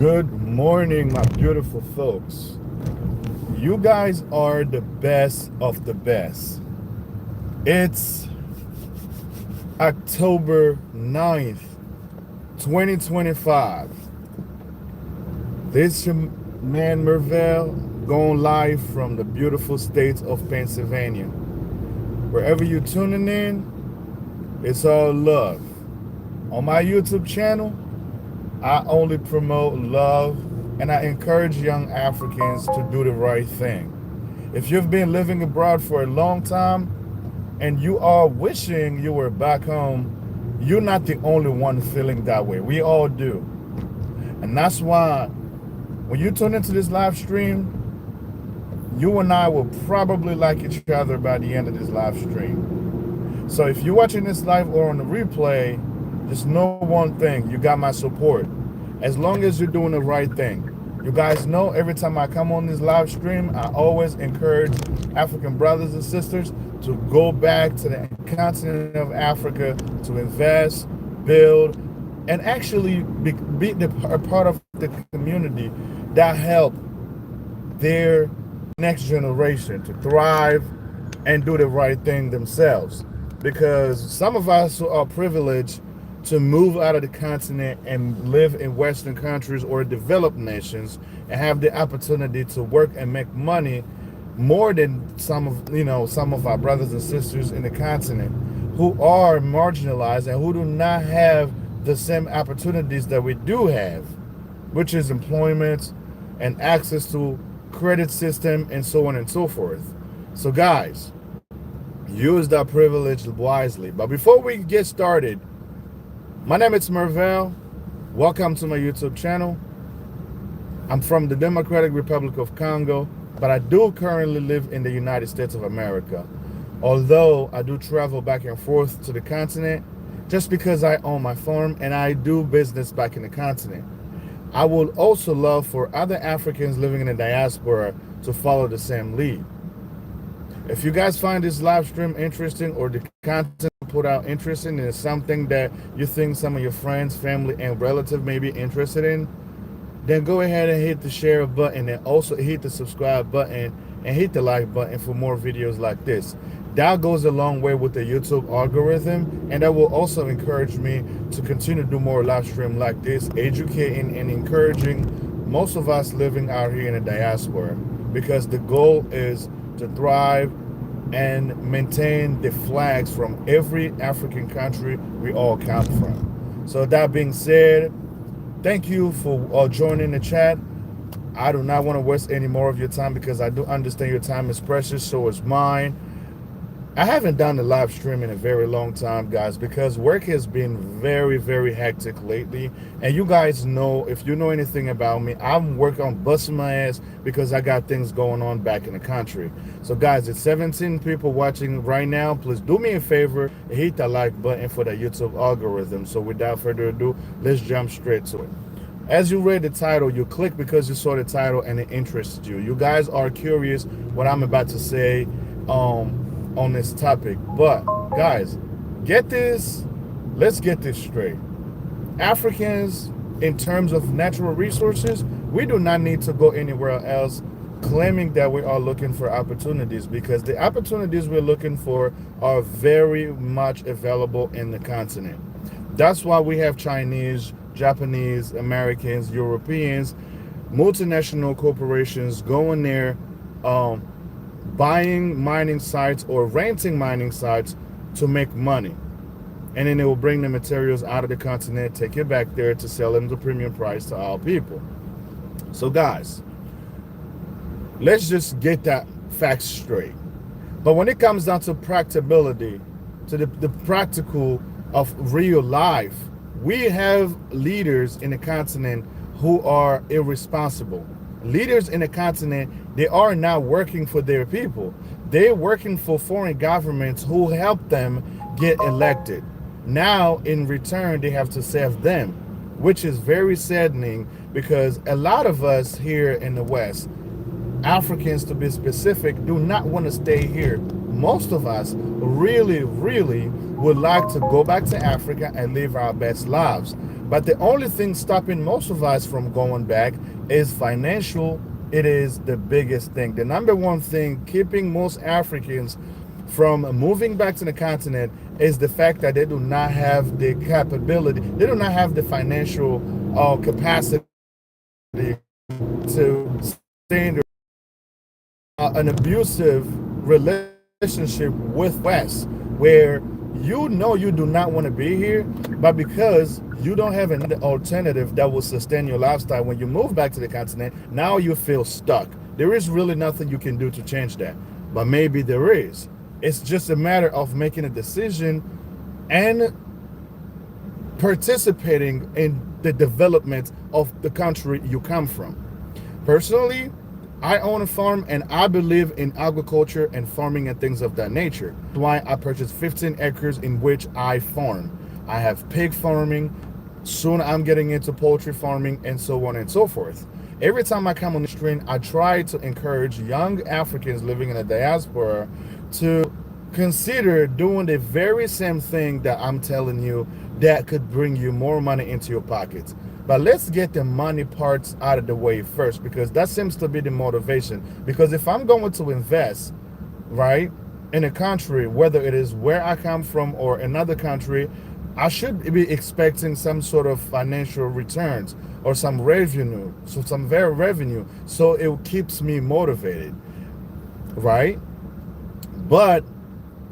Good morning, my beautiful folks. You guys are the best of the best. It's October 9th, 2025. This your man Mervell going live from the beautiful state of Pennsylvania. Wherever you're tuning in, it's all love. On my YouTube channel, I only promote love and I encourage young Africans to do the right thing. If you've been living abroad for a long time and you are wishing you were back home, you're not the only one feeling that way. We all do. And that's why when you tune into this live stream, you and I will probably like each other by the end of this live stream. So if you're watching this live or on the replay, just know one thing, you got my support. As long as you're doing the right thing. You guys know every time I come on this live stream, I always encourage African brothers and sisters to go back to the continent of Africa to invest, build, and actually be a part of the community that help their next generation to thrive and do the right thing themselves. Because some of us are privileged to move out of the continent and live in Western countries or developed nations and have the opportunity to work and make money more than some of our brothers and sisters in the continent who are marginalized and who do not have the same opportunities that we do have, which is employment and access to credit system and so on and so forth. So guys, use that privilege wisely. But before we get started, my name is Mervell. Welcome to my YouTube channel. I'm from the Democratic Republic of Congo, but I do currently live in the United States of America. Although I do travel back and forth to the continent just because I own my farm and I do business back in the continent. I would also love for other Africans living in the diaspora to follow the same lead. If you guys find this live stream interesting or the content put out interesting and it's something that you think some of your friends, family, and relative may be interested in, then go ahead and hit the share button and also hit the subscribe button and hit the like button for more videos like this. That goes a long way with the YouTube algorithm, and that will also encourage me to continue to do more live stream like this, educating and encouraging most of us living out here in the diaspora, because the goal is to thrive and maintain the flags from every African country we all come from. So that being said, thank you for joining the chat. I do not want to waste any more of your time because I do understand your time is precious, so is mine. I haven't done the live stream in a very long time, guys, because work has been very, very hectic lately. And you guys know, if you know anything about me, I'm working on busting my ass because I got things going on back in the country. So guys, it's 17 people watching right now. Please do me a favor, hit that like button for the YouTube algorithm. So without further ado, let's jump straight to it. As you read the title, you click because you saw the title and it interested you. You guys are curious what I'm about to say on this topic. But guys, let's get this straight. Africans, in terms of natural resources, we do not need to go anywhere else claiming that we are looking for opportunities, because the opportunities we're looking for are very much available in the continent. That's why we have Chinese, Japanese, Americans, Europeans, multinational corporations going there, buying mining sites or renting mining sites to make money. And then they will bring the materials out of the continent, take it back there to sell them the premium price to our people. So guys, let's just get that fact straight. But when it comes down to practicability, to the practical of real life, we have leaders in the continent who are irresponsible. Leaders in the continent, they are not working for their people. They're working for foreign governments who help them get elected. Now, in return, they have to serve them, which is very saddening, because a lot of us here in the West, Africans to be specific, do not want to stay here. Most of us really, really would like to go back to Africa and live our best lives. But the only thing stopping most of us from going back is financial. It is the biggest thing. The number one thing keeping most Africans from moving back to the continent is the fact that they do not have the capability, they do not have the financial capacity to stay in an abusive relationship with West, where you know you do not want to be here, but because you don't have an alternative that will sustain your lifestyle when you move back to the continent, now you feel stuck. There is really nothing you can do to change that, but maybe there is. It's just a matter of making a decision and participating in the development of the country you come from. Personally, I own a farm and I believe in agriculture and farming and things of that nature. That's why I purchased 15 acres in which I farm. I have pig farming. Soon I'm getting into poultry farming and so on and so forth. Every time I come on the stream, I try to encourage young Africans living in the diaspora to consider doing the very same thing that I'm telling you that could bring you more money into your pockets. But let's get the money parts out of the way first, because that seems to be the motivation. Because if I'm going to invest, right, in a country, whether it is where I come from or another country, I should be expecting some sort of financial returns or some revenue, so it keeps me motivated, right? But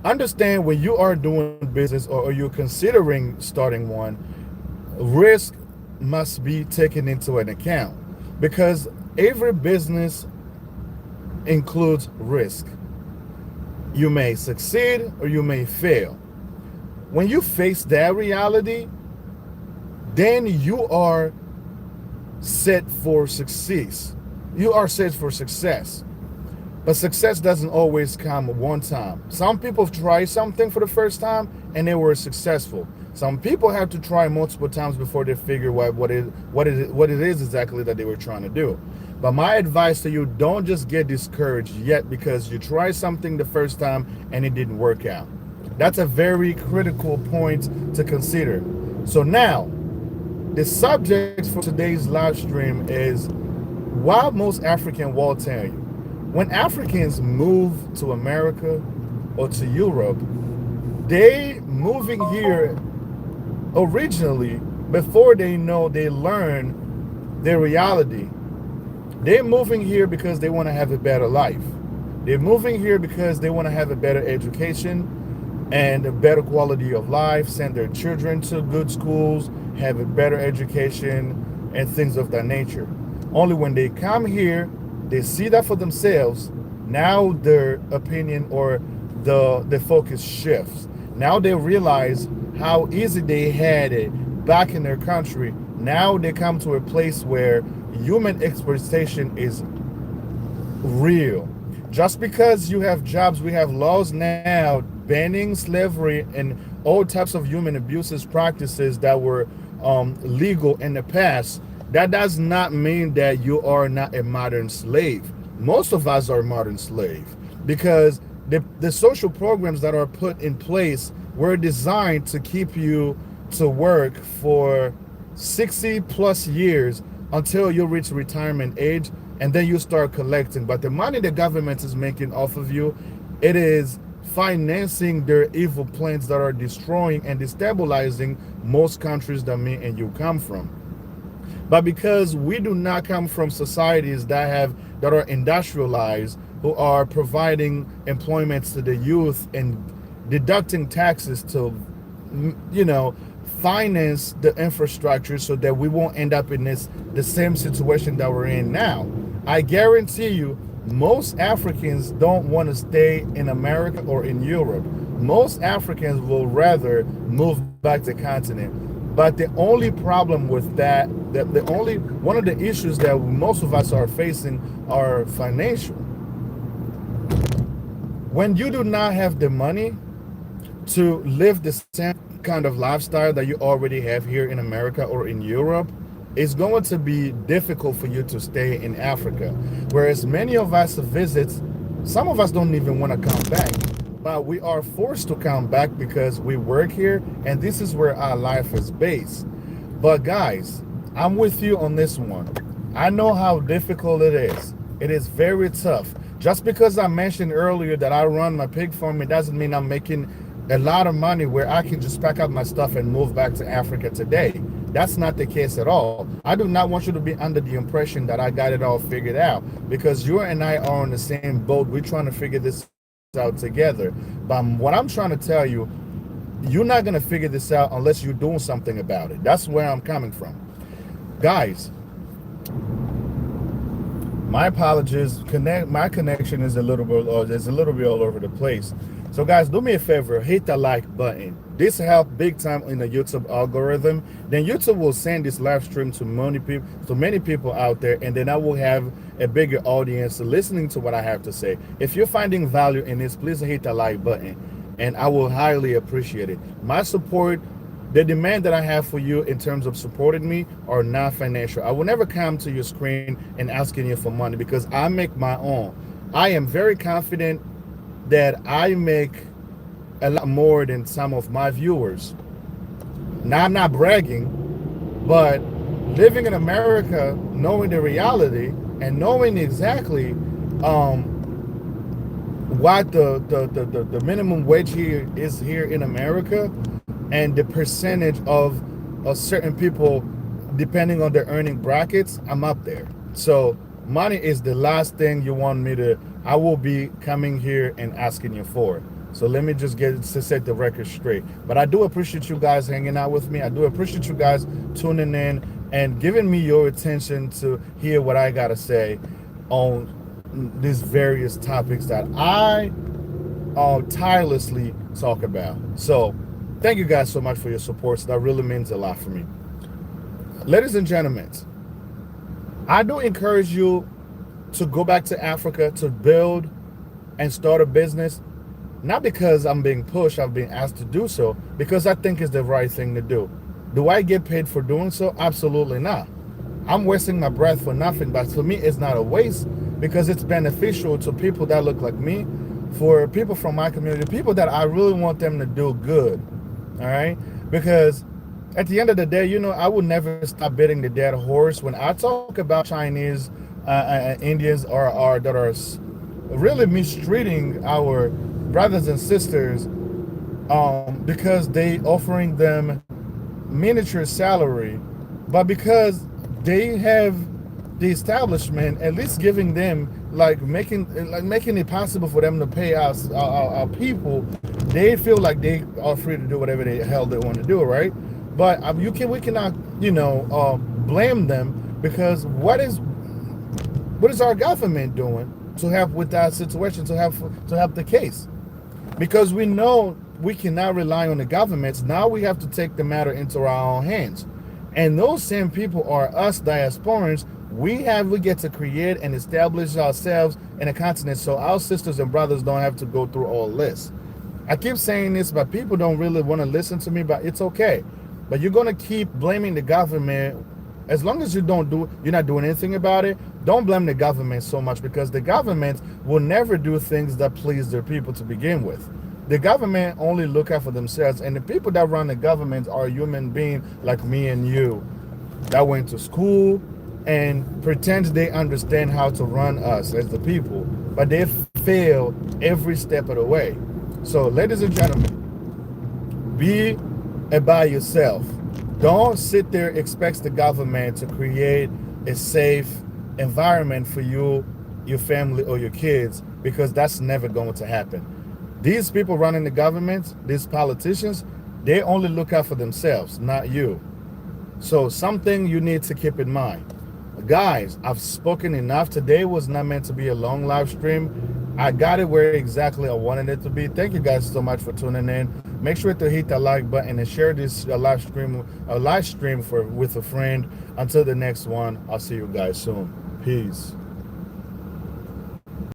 understand, when you are doing business or you're considering starting one, risk must be taken into an account, because every business includes risk. You may succeed or you may fail. When you face that reality, then you are set for success. You are set for success. But success doesn't always come one time. Some people try something for the first time and they were successful. Some people have to try multiple times before they figure out what it is exactly that they were trying to do. But my advice to you, don't just get discouraged yet because you tried something the first time and it didn't work out. That's a very critical point to consider. So now, the subject for today's live stream is why most Africans will tell you. When Africans move to America or to Europe, they moving here originally before they know, they learn their reality. They're moving here because they want to have a better life. They're moving here because they want to have a better education and a better quality of life, send their children to good schools, have a better education, and things of that nature. Only when they come here, they see that for themselves, now their opinion or the focus shifts. Now they realize how easy they had it back in their country. Now they come to a place where human exploitation is real. Just because you have jobs, we have laws now banning slavery and all types of human abuses practices that were legal in the past. That does not mean that you are not a modern slave. Most of us are modern slaves because the social programs that are put in place were designed to keep you to work for 60 plus years until you reach retirement age, and then you start collecting. But the money the government is making off of you, it is financing their evil plans that are destroying and destabilizing most countries that me and you come from. But because we do not come from societies that are industrialized, who are providing employment to the youth and deducting taxes to, finance the infrastructure so that we won't end up in the same situation that we're in now. I guarantee you, most Africans don't want to stay in America or in Europe. Most Africans will rather move back to the continent. But the only problem with that, one of the issues that most of us are facing are financial. When you do not have the money to live the same kind of lifestyle that you already have here in America or in Europe, it's going to be difficult for you to stay in Africa. Whereas many of us visit, some of us don't even want to come back, but we are forced to come back because we work here and this is where our life is based. But guys, I'm with you on this one. I know how difficult it is. It is very tough. Just because I mentioned earlier that I run my pig farm, it doesn't mean I'm making a lot of money where I can just pack up my stuff and move back to Africa today. That's not the case at all. I do not want you to be under the impression that I got it all figured out, because you and I are on the same boat. We're trying to figure this out together. But what I'm trying to tell you, you're not going to figure this out unless you're doing something about it. That's where I'm coming from. Guys, my apologies. My connection is a little bit all over the place. So guys, do me a favor, hit the like button. This helps big time in the YouTube algorithm. Then YouTube will send this live stream to many people out there, and then I will have a bigger audience listening to what I have to say. If you're finding value in this, please hit the like button, and I will highly appreciate it. My support, the demand that I have for you in terms of supporting me are not financial. I will never come to your screen and asking you for money, because I make my own. I am very confident that I make a lot more than some of my viewers. Now, I'm not bragging, but living in America, knowing the reality and knowing exactly what the minimum wage here is here in America, and the percentage of certain people depending on their earning brackets, I'm up there. So money is the last thing you want me to, I will be coming here and asking you for. So let me just get to set the record straight. But I do appreciate you guys hanging out with me. I do appreciate you guys tuning in and giving me your attention to hear what I gotta say on these various topics that I tirelessly talk about. So thank you guys so much for your support. So that really means a lot for me. Ladies and gentlemen, I do encourage you to go back to Africa to build and start a business, not because I'm being pushed, I've been asked to do so, because I think it's the right thing to do. Do I get paid for doing so? Absolutely not. I'm wasting my breath for nothing, but for me, it's not a waste, because it's beneficial to people that look like me, for people from my community, people that I really want them to do good, all right? Because at the end of the day, you know, I would never stop beating the dead horse. When I talk about Chinese, Indians that are really mistreating our brothers and sisters because they offering them miniature salary, but because they have the establishment at least giving them making it possible for them to pay us our people, they feel like they are free to do whatever the hell they want to do, right? But we cannot, you know, blame them, because what is our government doing to help with that situation, to help the case? Because we know we cannot rely on the governments. Now we have to take the matter into our own hands, and those same people are us diasporans. We get to create and establish ourselves in a continent, so our sisters and brothers don't have to go through all this. I keep saying this, but people don't really want to listen to me. But it's okay. But you're going to keep blaming the government. As long as you're not doing anything about it, don't blame the government so much, because the government will never do things that please their people to begin with. The government only look out for themselves, and the people that run the government are human beings like me and you that went to school and pretend they understand how to run us as the people, but they fail every step of the way. So, ladies and gentlemen, be about yourself. Don't sit there expect the government to create a safe environment for you, your family, or your kids, because that's never going to happen. These people running the government, these politicians, they only look out for themselves, not you. So something you need to keep in mind. Guys, I've spoken enough. Today was not meant to be a long live stream. I got it where exactly I wanted it to be. Thank you guys so much for tuning in. Make sure to hit that like button and share this live stream with a friend. Until the next one, I'll see you guys soon. Peace.